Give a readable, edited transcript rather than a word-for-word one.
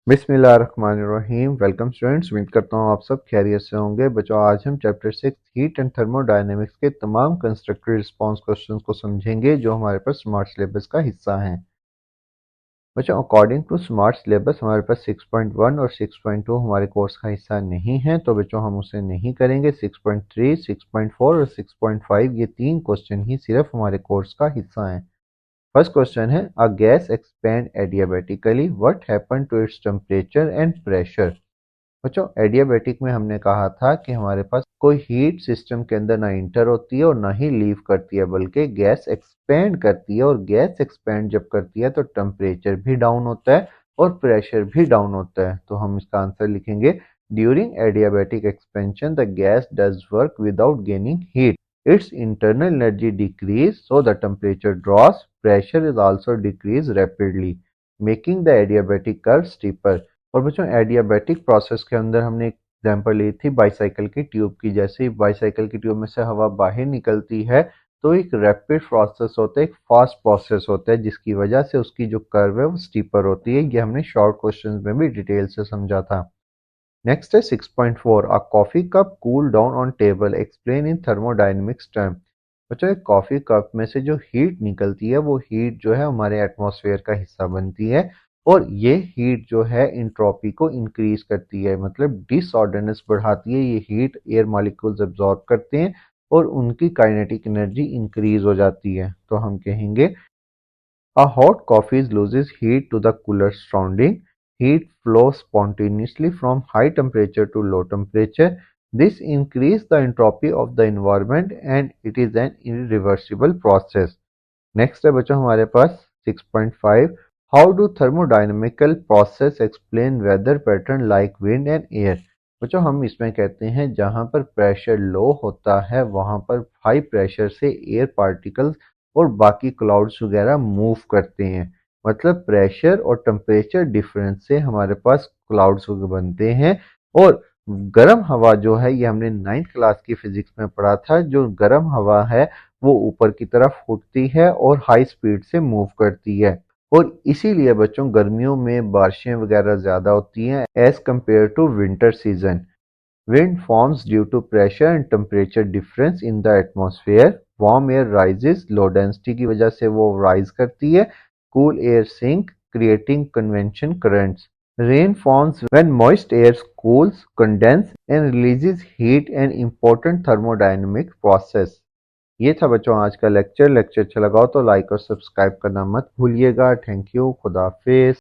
बिस्मिल्लाहिर्रहमानिर्रहीम। Welcome students, उम्मीद करता हूँ आप सब खैरियत से होंगे। बच्चों, आज हम चैप्टर 6 हीट एंड थर्मोडायनेमिक्स के तमाम कंस्ट्रक्टिव रिस्पांस क्वेश्चंस को समझेंगे जो हमारे पास स्मार्ट सिलेबस का हिस्सा हैं। बच्चों, अकॉर्डिंग टू स्मार्ट सिलेबस हमारे पास 6.1 और 6.2 हमारे कोर्स का हिस्सा नहीं है, तो बच्चों हम उसे नहीं करेंगे। 6.3, 6.4 और 6.5 ये तीन क्वेश्चन ही सिर्फ हमारे कोर्स का हिस्सा हैं। फर्स्ट क्वेश्चन है, a gas expand adiabatically, what happen to its temperature and pressure. बच्चों, एडियाबेटिक में हमने कहा था कि हमारे पास कोई हीट सिस्टम के अंदर ना इंटर होती है और ना ही लीव करती है, बल्कि गैस एक्सपैंड करती है। और गैस एक्सपैंड जब करती है तो टेम्परेचर भी डाउन होता है और प्रेशर भी डाउन होता है। तो हम इसका आंसर लिखेंगे, during adiabatic expansion the gas does work without gaining heat, its internal energy decrease, so the temperature drops, pressure is also decreased rapidly, making the adiabatic curve steeper। और बच्चों, adiabatic process के अंदर हमने एक example ली थी bicycle की tube की। जैसे ही बाईसाइकिल की ट्यूब में से हवा बाहर निकलती है तो एक रैपिड प्रोसेस होता है, एक फास्ट प्रोसेस होता है, जिसकी वजह से उसकी जो कर्व है वो स्टीपर होती है। ये हमने शॉर्ट क्वेश्चंस में भी डिटेल से समझा था। नेक्स्ट है 6.4, a coffee cup cool down on table, explain in thermodynamics term. बच्चों, एक कॉफी कप में से जो हीट निकलती है वो हीट जो है हमारे एटमॉस्फेयर का हिस्सा बनती है, और ये हीट जो है इंट्रोपी को इंक्रीज करती है, मतलब डिसऑर्डरनेस बढ़ाती है। ये हीट एयर मॉलिक्यूल्स एब्जॉर्ब करते हैं और उनकी काइनेटिक एनर्जी इंक्रीज हो जाती है। तो हम कहेंगे, a hot coffee loses heat to the cooler surrounding. Heat flows spontaneously from high temperature to low temperature. This increases the entropy of the environment and it is an irreversible process. Next है बच्चों हमारे पास 6.5, How do thermodynamical process explain weather pattern like wind and air। बच्चों, हम इसमें कहते हैं जहां पर प्रेशर लो होता है वहां पर हाई प्रेशर से एयर पार्टिकल्स और बाकी क्लाउड्स वगैरह मूव करते हैं। मतलब प्रेशर और टेम्परेचर डिफरेंस से हमारे पास क्लाउड्स बनते हैं। और गर्म हवा जो है, ये हमने 9th क्लास की फिजिक्स में पढ़ा था, जो गर्म हवा है वो ऊपर की तरफ उठती है और हाई स्पीड से मूव करती है। और इसीलिए बच्चों गर्मियों में बारिशें वगैरह ज़्यादा होती हैं as compare to winter season. Wind forms due to pressure and temperature difference in the atmosphere. Warm air rises, low density की वजह से वो राइज करती है। Cool air sink, creating convection currents. Rain forms when moist air cools, condense and releases heat, an important thermodynamic process। ये था बच्चों आज का लेक्चर। अच्छा लगा हो तो लाइक और सब्सक्राइब करना मत भूलिएगा। थैंक यू, खुदा हाफिज।